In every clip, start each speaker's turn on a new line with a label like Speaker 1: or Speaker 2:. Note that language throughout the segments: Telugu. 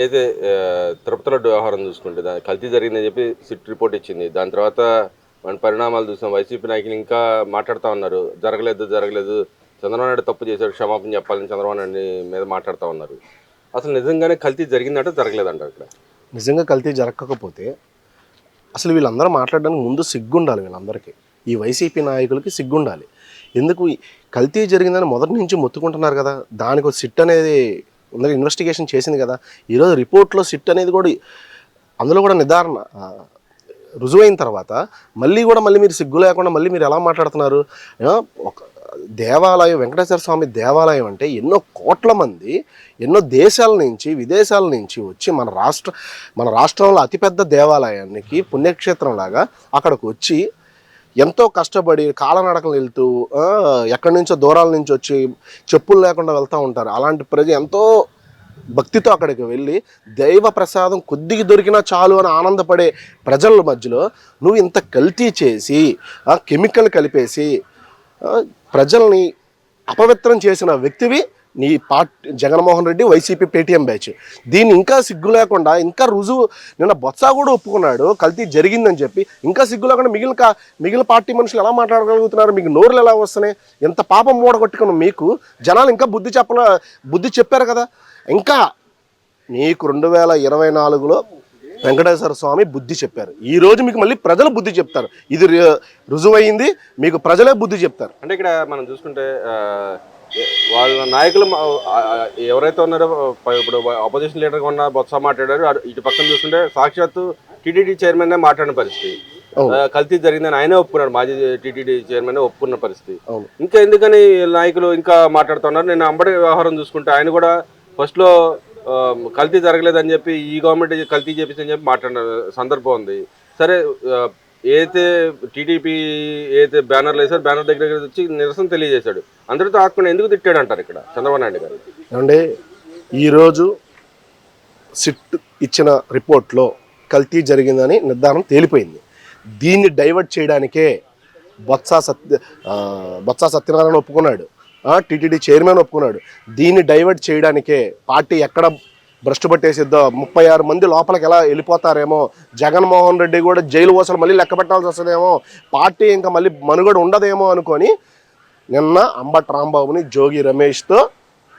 Speaker 1: అయితే తిరుపతి లడ్డు వ్యవహారం చూసుకుంటే దాని కల్తీ జరిగిందని చెప్పి సిట్ రిపోర్ట్ ఇచ్చింది. దాని తర్వాత మన పరిణామాలు చూసాం. వైసీపీ నాయకులు ఇంకా మాట్లాడుతా ఉన్నారు. జరగలేదు. చంద్రబాబు నాయుడు తప్పు చేశాడు. క్షమాపణ చెప్పాలని చంద్రబాబు నాయుడు మీద మాట్లాడుతూ ఉన్నారు. అసలు నిజంగానే కల్తీ జరిగిందంటే జరగలేదంటారు ఇక్కడ.
Speaker 2: నిజంగా కల్తీ జరగకపోతే అసలు వీళ్ళందరూ మాట్లాడడానికి ముందు సిగ్గుండాలి. వీళ్ళందరికీ ఈ వైసీపీ నాయకులకి సిగ్గుండాలి. ఎందుకు కల్తీ జరిగిందని మొదటి నుంచి మొత్తుకుంటున్నారు కదా, దానికి ఒక సిట్ అనేది ముందర ఇన్వెస్టిగేషన్ చేసింది కదా. ఈరోజు రిపోర్ట్లో సిట్ అనేది కూడా అందులో కూడా నిర్ధారణ రుజువైన తర్వాత మళ్ళీ మీరు సిగ్గు లేకుండా మళ్ళీ మీరు ఎలా మాట్లాడుతున్నారు? ఒక దేవాలయం, వెంకటేశ్వర స్వామి దేవాలయం అంటే ఎన్నో కోట్ల మంది ఎన్నో దేశాల నుంచి విదేశాల నుంచి వచ్చి మన రాష్ట్రంలో అతిపెద్ద దేవాలయానికి పుణ్యక్షేత్రంలాగా అక్కడికి వచ్చి ఎంతో కష్టపడి కాలనడకలు వెళ్తూ ఎక్కడి నుంచో దూరాల నుంచి వచ్చి చెప్పులు లేకుండా వెళ్తూ ఉంటారు. అలాంటి ప్రజలు ఎంతో భక్తితో అక్కడికి వెళ్ళి దైవ ప్రసాదం కొద్దిగా దొరికినా చాలు అని ఆనందపడే ప్రజల మధ్యలో నువ్వు ఇంత కల్తీ చేసి కెమికల్ కలిపేసి ప్రజల్ని అపవిత్రం చేసిన వ్యక్తివి నీ Jaganmohan Reddy, YCP Paytm batch. దీన్ని ఇంకా సిగ్గు లేకుండా ఇంకా రుజువు నిన్న బొత్స కూడా ఒప్పుకున్నాడు కల్తీ జరిగిందని చెప్పి. ఇంకా సిగ్గు లేకుండా మిగిలిన పార్టీ మనుషులు ఎలా మాట్లాడగలుగుతున్నారు? మీకు నోరులు ఎలా వస్తున్నాయి? ఎంత పాపం మూడగొట్టుకున్న మీకు జనాలు ఇంకా బుద్ధి చెప్పారు కదా. ఇంకా నీకు 2024లో వెంకటేశ్వర స్వామి బుద్ధి చెప్పారు. ఈరోజు మీకు మళ్ళీ ప్రజలు బుద్ధి చెప్తారు. ఇది రుజువైంది. మీకు ప్రజలే బుద్ధి చెప్తారు.
Speaker 1: అంటే ఇక్కడ మనం చూసుకుంటే వాళ్ళ నాయకులు ఎవరైతే ఉన్నారో ఇప్పుడు అపోజిషన్ లీడర్గా ఉన్న బొత్స మాట్లాడారు. ఇటు పక్కన చూసుకుంటే సాక్షాత్తు టీటీడీ చైర్మన్ మాట్లాడిన పరిస్థితి. కల్తీ జరిగిందని ఆయనే ఒప్పుకున్నాడు. మాజీ టీటీడీ చైర్మన్ ఒప్పుకున్న పరిస్థితి. ఇంకా ఎందుకని నాయకులు ఇంకా మాట్లాడుతున్నారు? నేను అంబటి వ్యవహారం చూసుకుంటే ఆయన కూడా ఫస్ట్లో కల్తీ జరగలేదని చెప్పి ఈ గవర్నమెంట్ కల్తీ చేపించని చెప్పి మాట్లాడిన సందర్భం ఉంది. సరే, ఏదైతే టీడీపీ ఏదైతే బ్యానర్లు వేసారు, బ్యానర్ దగ్గర వచ్చి నిరసన తెలియజేశాడు. అందరితో ఆకుండా ఎందుకు తిట్టాడు అంటారు ఇక్కడ చంద్రబాబు నాయుడు గారు?
Speaker 2: అంటే ఈరోజు సిట్ ఇచ్చిన రిపోర్ట్లో కల్తీ జరిగిందని నిర్ధారణ తేలిపోయింది. దీన్ని డైవర్ట్ చేయడానికే బొత్స సత్యనారాయణ ఒప్పుకున్నాడు, టీటీడీ చైర్మన్ ఒప్పుకున్నాడు. దీన్ని డైవర్ట్ చేయడానికే పార్టీ ఎక్కడ భ్రష్టు పట్టేసిద్దో, 36 మంది లోపలికి ఎలా వెళ్ళిపోతారేమో, జగన్మోహన్ రెడ్డి కూడా జైలు ఓసలు మళ్ళీ లెక్క పెట్టాల్సి వస్తుందేమో, పార్టీ ఇంకా మళ్ళీ మనుగడ ఉండదేమో అనుకొని నిన్న అంబటి రాంబాబుని జోగి రమేష్తో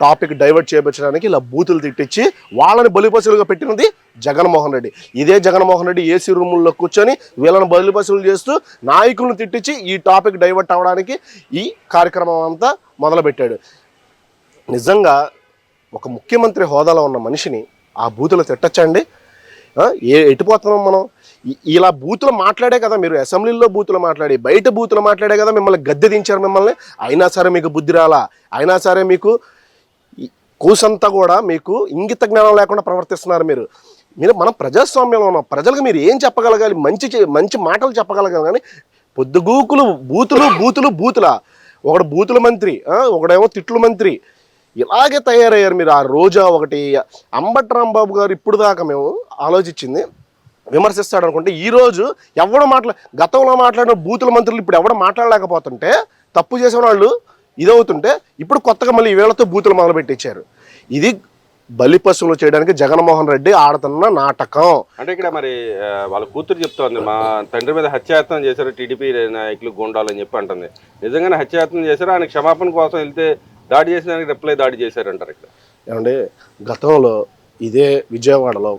Speaker 2: టాపిక్ డైవర్ట్ చేయించడానికి ఇలా బూతులు తిట్టించి వాళ్ళని బలిపశులుగా పెట్టినది జగన్మోహన్ రెడ్డి. ఇదే జగన్మోహన్ రెడ్డి ఏసీ రూముల్లో కూర్చొని వీళ్ళని బలిపశులు చేస్తూ నాయకులను తిట్టించి ఈ టాపిక్ డైవర్ట్ అవ్వడానికి ఈ కార్యక్రమం అంతా మొదలుపెట్టాడు. నిజంగా ఒక ముఖ్యమంత్రి హోదాలో ఉన్న మనిషిని ఆ బూతులు తిట్టచ్చండి? ఎటుపోతున్నాం మనం? ఇలా బూతులు మాట్లాడే కదా మీరు అసెంబ్లీలో బూతులు మాట్లాడి, బయట బూతులు మాట్లాడే కదా మిమ్మల్ని గద్దె దించారు. మిమ్మల్ని అయినా సరే మీకు బుద్ధి రాలా, అయినా సరే మీకు కూసంతా కూడా మీకు ఇంగిత జ్ఞానం లేకుండా ప్రవర్తిస్తున్నారు మీరు. మనం ప్రజాస్వామ్యంలో ఉన్నాం. ప్రజలకు మీరు ఏం చెప్పగలగాలి? మంచి మాటలు చెప్పగలగాలి. కానీ పొద్దుగూకులు బూతులా. ఒకడు బూతుల మంత్రి, ఒకడేమో తిట్లు మంత్రి. ఇలాగే తయారయ్యారు మీరు. ఆ రోజా ఒకటి అంబటి రాంబాబు గారు ఇప్పుడు దాకా మేము ఆలోచించింది విమర్శిస్తాడు అనుకుంటే, ఈరోజు గతంలో మాట్లాడిన బూతుల మంత్రులు ఇప్పుడు ఎవడ మాట్లాడలేకపోతుంటే, తప్పు చేసే వాళ్ళు ఇదవుతుంటే ఇప్పుడు కొత్తగా మళ్ళీ వీళ్ళతో బూతులు మొదలుపెట్టించారు. ఇది బలిపశువులు చేయడానికి జగన్మోహన్ రెడ్డి ఆడుతున్న నాటకం.
Speaker 1: అంటే ఇక్కడ మరి వాళ్ళ కూతురు చెప్తోంది, మా తండ్రి మీద హత్యాయత్నం చేశారు టీడీపీ నాయకులు గుండాలని చెప్పి అంటుంది. నిజంగానే హత్యాయత్నం చేశారు? ఆయన క్షమాపణ కోసం వెళ్తే దాడి చేసిన రిప్లై దాడి చేశారంటారు ఇక్కడ.
Speaker 2: ఏమంటే గతంలో ఇదే విజయవాడలో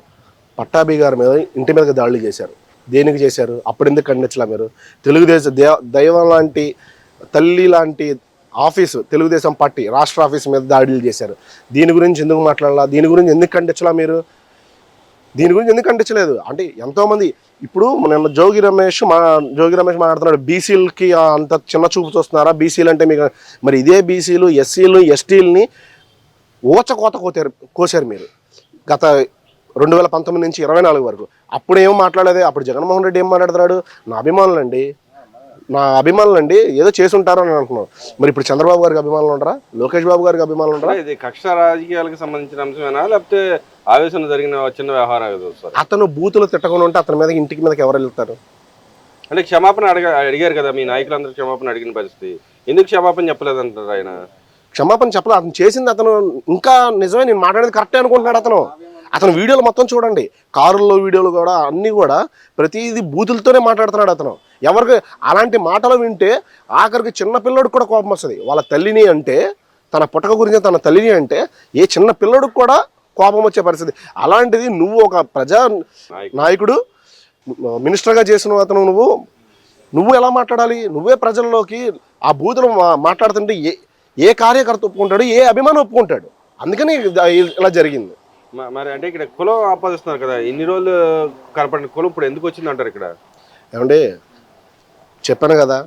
Speaker 2: పట్టాభి గారి మీద ఇంటి మీదకి దాడులు చేశారు. దేనికి చేశారు? అప్పుడు ఎందుకు ఖండించలా మీరు? తెలుగుదేశం దైవం లాంటి తల్లి లాంటి ఆఫీసు, తెలుగుదేశం పార్టీ రాష్ట్ర ఆఫీస్ మీద దాడులు చేశారు. దీని గురించి ఎందుకు మాట్లాడాలా? దీని గురించి ఎందుకు ఖండించలా మీరు? దీని గురించి ఎందుకు ఖండించలేదు? అంటే ఎంతోమంది ఇప్పుడు నిన్న జోగి రమేష్ మాట్లాడుతున్నాడు, బీసీలకి అంత చిన్న చూపు చూస్తున్నారా? బీసీలు అంటే మీకు మరి ఇదే బీసీలు, ఎస్సీలు, ఎస్టీలని కోసారు మీరు గత 2019 నుంచి 24 వరకు. అప్పుడు ఏం మాట్లాడేది? అప్పుడు జగన్మోహన్ రెడ్డి ఏం మాట్లాడుతున్నాడు? నా అభిమానులండి ఏదో చేసి ఉంటారు అని అంటున్నాను. మరి ఇప్పుడు చంద్రబాబు గారికి అభిమానులు ఉంటారా? లోకేష్ బాబు గారికి అభిమానులు ఉంటారా?
Speaker 1: ఇది కక్ష రాజకీయాలకు సంబంధించిన అంశమేనా, లేకపోతే ఆవేశం జరిగిన చిన్న వ్యవహారం?
Speaker 2: అతను బూతులు తిట్టకుండా ఉంటే అతని మీద ఇంటికి మీదకి ఎవరు వెళ్తారు?
Speaker 1: అంటే క్షమాపణ అడిగారు కదా మీ నాయకులందరూ, క్షమాపణ అడిగిన పరిస్థితి. ఎందుకు క్షమాపణ చెప్పలేదంటారు ఆయన?
Speaker 2: క్షమాపణ చెప్పలేదు. అతను చేసింది అతను ఇంకా నిజమే, నేను మాట్లాడేది కరెక్టే అనుకుంటున్నాడు అతను. అతను వీడియోలు మొత్తం చూడండి, కారుల్లో వీడియోలు కూడా అన్నీ కూడా ప్రతిదీ బూతులతోనే మాట్లాడుతున్నాడు అతను. ఎవరికి అలాంటి మాటలు వింటే ఆఖరికి చిన్న పిల్లడికి కూడా కోపం వస్తుంది. వాళ్ళ తల్లిని అంటే, తన పుట్టక గురించి తన తల్లిని అంటే ఏ చిన్న పిల్లడికి కూడా కోపం వచ్చే పరిస్థితి. అలాంటిది నువ్వు ఒక ప్రజా నాయకుడు, మినిస్టర్గా చేసిన అతను, నువ్వు ఎలా మాట్లాడాలి? నువ్వే ప్రజల్లోకి ఆ బూతులు మాట్లాడుతుంటే ఏ కార్యకర్త ఒప్పుకుంటాడు, ఏ అభిమానం ఒప్పుకుంటాడు? అందుకని ఇలా జరిగింది.
Speaker 1: మరి అంటే ఇక్కడ కులం ఆపాదిస్తున్నారు కదా, ఇన్ని రోజులు కనపడిన కులం ఇప్పుడు ఎందుకు వచ్చింది అంటారు ఇక్కడ?
Speaker 2: ఏమంటే చెప్పాను కదా,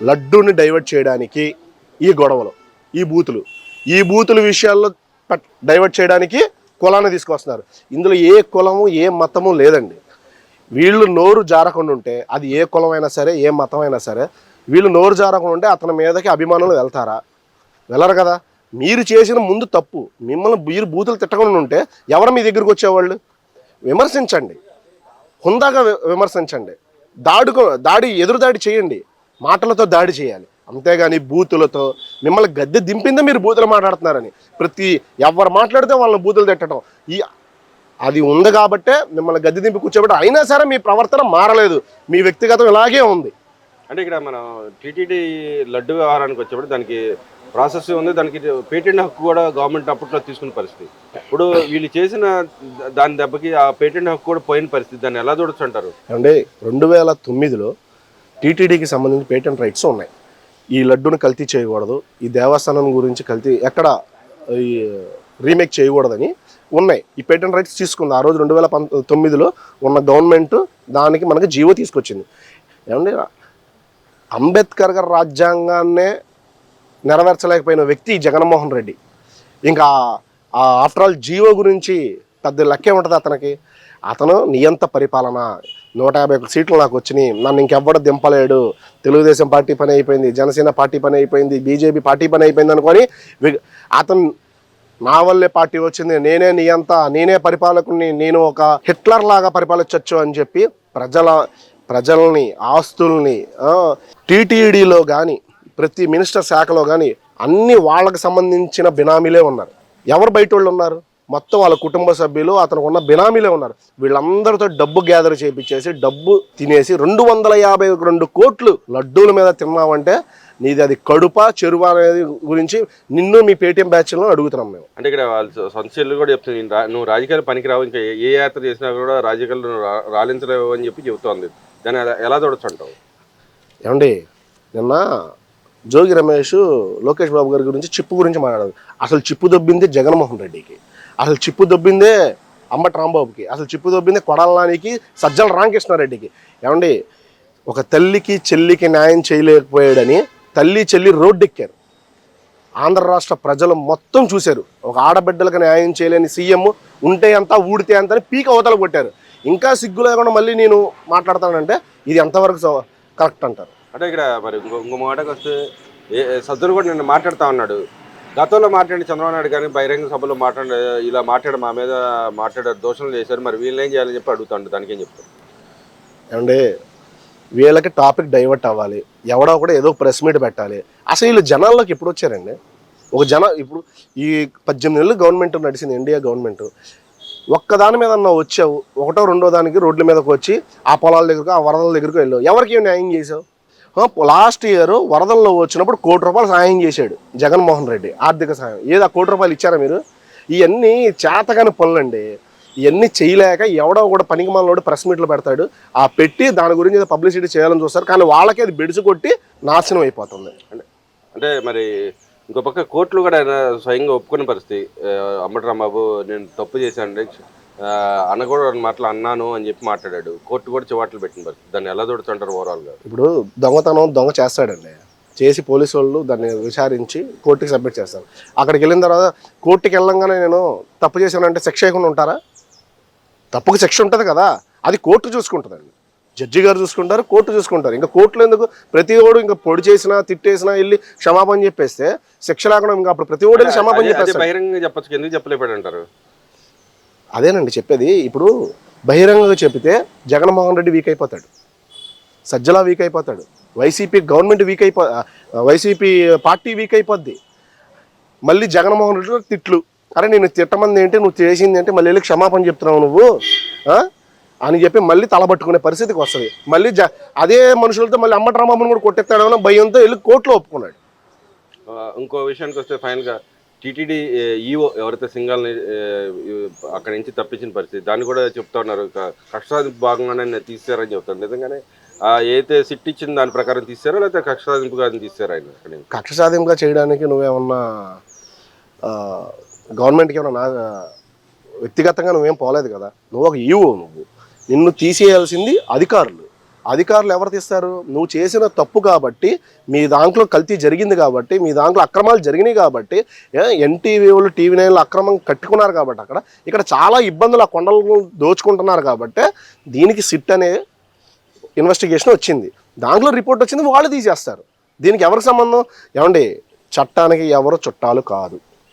Speaker 2: లడ్డూని డైవర్ట్ చేయడానికి ఈ గొడవలు, ఈ బూతుల విషయాల్లో డైవర్ట్ చేయడానికి కులాన్ని తీసుకొస్తున్నారు. ఇందులో ఏ కులము ఏ మతము లేదండి. వీళ్ళు నోరు జారకుండా ఉంటే, అది ఏ కులమైనా సరే ఏ మతం అయినా సరే, వీళ్ళు నోరు జారకుండా ఉంటే అతని మీదకి అభిమానులు వెళ్తారా? వెళ్ళరు కదా. మీరు చేసిన ముందు తప్పు, మీరు బూతులు తిట్టకుండా ఉంటే ఎవరు మీ దగ్గరికి వచ్చేవాళ్ళు? విమర్శించండి, హుందాగా విమర్శించండి, ఎదురు దాడి చేయండి, మాటలతో దాడి చేయాలి. అంతేగాని బూతులతో మిమ్మల్ని గద్దె దింపిందే మీరు బూతులు మాట్లాడుతున్నారని ఎవరు మాట్లాడితే వాళ్ళని బూతులు తిట్టడం అది ఉంది కాబట్టే మిమ్మల్ని గద్దె దింపి కూర్చోబెట్టి. అయినా సరే మీ ప్రవర్తన మారలేదు, మీ వ్యక్తిగతం ఇలాగే ఉంది.
Speaker 1: అంటే ఇక్కడ మనం టీటీడీ లడ్డు వ్యవహారానికి వచ్చేప్పుడు దానికి ప్రాసెస్ ఉంది, దానికి పేటెంట్ హక్కు కూడా గవర్నమెంట్ అప్పట్లో తీసుకున్న పరిస్థితి. ఇప్పుడు వీళ్ళు చేసిన దాని దెబ్బకి ఆ పేటెంట్ హక్కు కూడా పోయిన పరిస్థితి. దాన్ని ఎలా చూడొచ్చు అంటారు?
Speaker 2: అంటే 2009లో టీటీడీకి సంబంధించి పేటెంట్ రైట్స్ ఉన్నాయి. ఈ లడ్డును కల్తీ చేయకూడదు, ఈ దేవస్థానం గురించి కల్తీ ఎక్కడ ఈ రీమేక్ చేయకూడదని ఉన్నాయి. ఈ పేటెంట్ రైట్స్ తీసుకుంది ఆ రోజు 2009లో ఉన్న గవర్నమెంట్. దానికి మనకి జీవో తీసుకొచ్చింది. ఏమంటే అంబేద్కర్ గారి రాజ్యాంగాన్నే నెరవేర్చలేకపోయిన వ్యక్తి జగన్మోహన్ రెడ్డి. ఇంకా ఆఫ్టర్ ఆల్ జీవో గురించి పెద్ద లెక్కే ఉంటుంది అతనికి. అతను నియంత పరిపాలన, 151 సీట్లు నాకు వచ్చినాయి, నన్ను ఇంకెవ్వడం దింపలేడు, తెలుగుదేశం పార్టీ పని అయిపోయింది, జనసేన పార్టీ పని అయిపోయింది, బీజేపీ పార్టీ పని అయిపోయింది అనుకొని అతను నా వల్లే పార్టీ వచ్చింది, నేనే నియంత, నేనే పరిపాలకుని, నేను ఒక హిట్లర్ లాగా పరిపాలించవచ్చు అని చెప్పి ప్రజల్ని, ఆస్తుల్ని టీటీడీలో కానీ ప్రతి మినిస్టర్ శాఖలో కానీ అన్ని వాళ్ళకి సంబంధించిన బినామీలే ఉన్నారు. ఎవరు బయట వాళ్ళు ఉన్నారు? మొత్తం వాళ్ళ కుటుంబ సభ్యులు, అతనికి ఉన్న బినామీలే ఉన్నారు. వీళ్ళందరితో డబ్బు గ్యాదర్ చేయించేసి డబ్బు తినేసి 252 కోట్లు లడ్డూల మీద తిన్నామంటే నీది అది కడుపా చెరువా అనేది గురించి నిన్ను మీ పేటీఎం బ్యాచ్లో అడుగుతున్నాం మేము.
Speaker 1: అంటే ఇక్కడ వాళ్ళు సొంత చెల్లు కూడా చెప్తుంది, నువ్వు రాజకీయాలు పనికిరావు, ఇంకా ఏ యాత్ర చేసినా కూడా రాజకీయాలు రాలించలేవు అని చెప్పి చెబుతోంది. దాన్ని ఎలా చూడొచ్చు అంటావు?
Speaker 2: ఏమండి, నిన్న జోగి రమేష్ లోకేష్ బాబు గారి గురించి చిప్పు గురించి మాట్లాడారు. అసలు చిప్పు దొబ్బింది జగన్మోహన్ రెడ్డికి, అసలు చిప్పు దొబ్బిందే అంబటి రాంబాబుకి, అసలు చిప్పు దొబ్బిందే కొడాలనానికి, సజ్జల రామకృష్ణారెడ్డికి. ఏమండి, ఒక తల్లికి చెల్లికి న్యాయం చేయలేకపోయాడని తల్లి చెల్లి రోడ్డెక్కారు. ఆంధ్ర రాష్ట్ర ప్రజలు మొత్తం చూశారు. ఒక ఆడబిడ్డలకు న్యాయం చేయలేని సీఎం ఉంటే అంతా ఊడితే అంత పీక అవతల కొట్టారు. ఇంకా సిగ్గు లేకుండా మళ్ళీ నేను మాట్లాడతానంటే ఇది ఎంతవరకు కరెక్ట్ అంటారు?
Speaker 1: అంటే ఇక్కడ మరి ఇంకో మాటకు వస్తే సజ్జలు కూడా నిన్న మాట్లాడుతూ ఉన్నాడు. గతంలో మాట్లాడి చంద్రబాబు నాయుడు కానీ బహిరంగ సభలో ఇలా మా మీద మాట్లాడే దోషణలు చేశారు, మరి వీళ్ళు ఏం చేయాలని చెప్పి అడుగుతాడు. దానికి ఏం చెప్తారు?
Speaker 2: అంటే వీళ్ళకి టాపిక్ డైవర్ట్ అవ్వాలి, ఎవడో కూడా ఏదో ప్రెస్ మీట్ పెట్టాలి. అసలు వీళ్ళు జనాల్లోకి ఎప్పుడు వచ్చారండి? ఇప్పుడు ఈ 18 నెలలు గవర్నమెంట్ నడిచింది, ఎన్డీఏ గవర్నమెంట్. ఒక్కదాని మీద వచ్చావు, ఒకటో రెండో దానికి రోడ్ల మీదకి వచ్చి ఆ పొలాల దగ్గరకు, ఆ వరదల దగ్గరకు వెళ్ళావు, ఎవరికి న్యాయం చేసావు? లాస్ట్ ఇయర్ వరదల్లో వచ్చినప్పుడు ₹1 కోటి సాయం చేశాడు జగన్మోహన్ రెడ్డి, ఆర్థిక సాయం. ఏదో ₹1 కోటి ఇచ్చారా మీరు? ఇవన్నీ చేతగాని పనులండి. ఇవన్నీ చేయలేక ఎవడో కూడా పనికి మనలోడు ప్రెస్ మీట్లు పెడతాడు, ఆ పెట్టి దాని గురించి ఏదో పబ్లిసిటీ చేయాలని చూస్తారు, కానీ వాళ్ళకి అది బెడిసి కొట్టి నాశనం అయిపోతుంది.
Speaker 1: అంటే మరి ఇంకో పక్క కోర్టులు కూడా స్వయంగా ఒప్పుకునే పరిస్థితి. అంబటి రాంబాబు నేను తప్పు చేశాను అన్న కూడా మాటలు అన్నాను అని చెప్పి మాట్లాడాడు. కోర్టు కూడా చివాట్లు పెట్టిన పరిస్థితి. దాన్ని ఎలా చూడుతుంటారు ఓవరాల్గా?
Speaker 2: ఇప్పుడు దొంగ చేస్తాడండి, చేసి పోలీసు వాళ్ళు దాన్ని విచారించి కోర్టుకి సబ్మిట్ చేస్తారు. అక్కడికి వెళ్ళిన తర్వాత కోర్టుకి వెళ్ళంగానే నేను తప్పు చేశానంటే శిక్ష వేయకుండా ఉంటారా? తప్పుకు శిక్ష ఉంటుంది కదా, అది కోర్టు చూసుకుంటుందండి. జడ్జి గారు చూసుకుంటారు, కోర్టు చూసుకుంటారు. ఇంకా కోర్టులో ఎందుకు ప్రతి ఓడు ఇంకా పొడి చేసినా తిట్టేసినా వెళ్ళి క్షమాపణ చెప్పేస్తే శిక్ష లేకుండా ఇంకా అప్పుడు ప్రతి ఓడికి క్షమాపణ చెప్పేస్తారు.
Speaker 1: బహిరంగంగా చెప్పచ్చు, ఎందుకు చెప్పలేపాడు అంటారు?
Speaker 2: అదేనండి చెప్పేది. ఇప్పుడు బహిరంగంగా చెప్తే జగన్మోహన్ రెడ్డి వీక్ అయిపోతాడు, సజ్జల వీక్ అయిపోతాడు, YCP government YCP party week అయిపోద్ది. మళ్ళీ జగన్మోహన్ రెడ్డి తిట్లు, అరే నేను తిట్టమంది ఏంటి, నువ్వు చేసింది ఏంటి, మళ్ళీ వెళ్ళి క్షమాపణ చెప్తున్నావు నువ్వు అని చెప్పి మళ్ళీ తలబట్టుకునే పరిస్థితికి వస్తుంది. మళ్ళీ అదే మనుషులతో మళ్ళీ అంబటి రాంబాబుని కూడా కొట్టేస్తాడేమో భయంతో వెళ్ళి కోర్టులో ఒప్పుకున్నాడు.
Speaker 1: ఇంకో విషయానికి వస్తే ఫైనల్గా టీటీడీ ఈఓ ఎవరైతే సింగాల్ని అక్కడి నుంచి తప్పించిన పరిస్థితి, దాన్ని కూడా చెప్తా ఉన్నారు కక్షసాధింపు భాగంగానే తీసారని చెప్తారు. నిజంగానే ఏదైతే సిట్ ఇచ్చిన దాని ప్రకారం తీసారో లేకపోతే కక్షసాధింపుగా తీసారు ఆయన?
Speaker 2: కక్ష సాధింపుగా చేయడానికి నువ్వేమన్నా గవర్నమెంట్కి ఏమన్నా వ్యక్తిగతంగా నువ్వేం పోలేదు కదా. నువ్వు ఒక ఈవో, నిన్ను తీసేయాల్సింది అధికారులు ఎవరు తీస్తారు? నువ్వు చేసిన తప్పు కాబట్టి, మీ దాంట్లో కల్తీ జరిగింది కాబట్టి, మీ దాంట్లో అక్రమాలు జరిగినాయి కాబట్టి, ఎన్టీవీ వాళ్ళు TV9 అక్రమం కట్టుకున్నారు కాబట్టి ఇక్కడ చాలా ఇబ్బందులు ఆ కొండలు దోచుకుంటున్నారు కాబట్టి దీనికి సిట్ అనే ఇన్వెస్టిగేషన్ వచ్చింది. దాంట్లో రిపోర్ట్ వచ్చింది, వాళ్ళు తీసేస్తారు. దీనికి ఎవరికి సంబంధం? ఏమండి, చట్టానికి ఎవరు చుట్టాలు కాదు.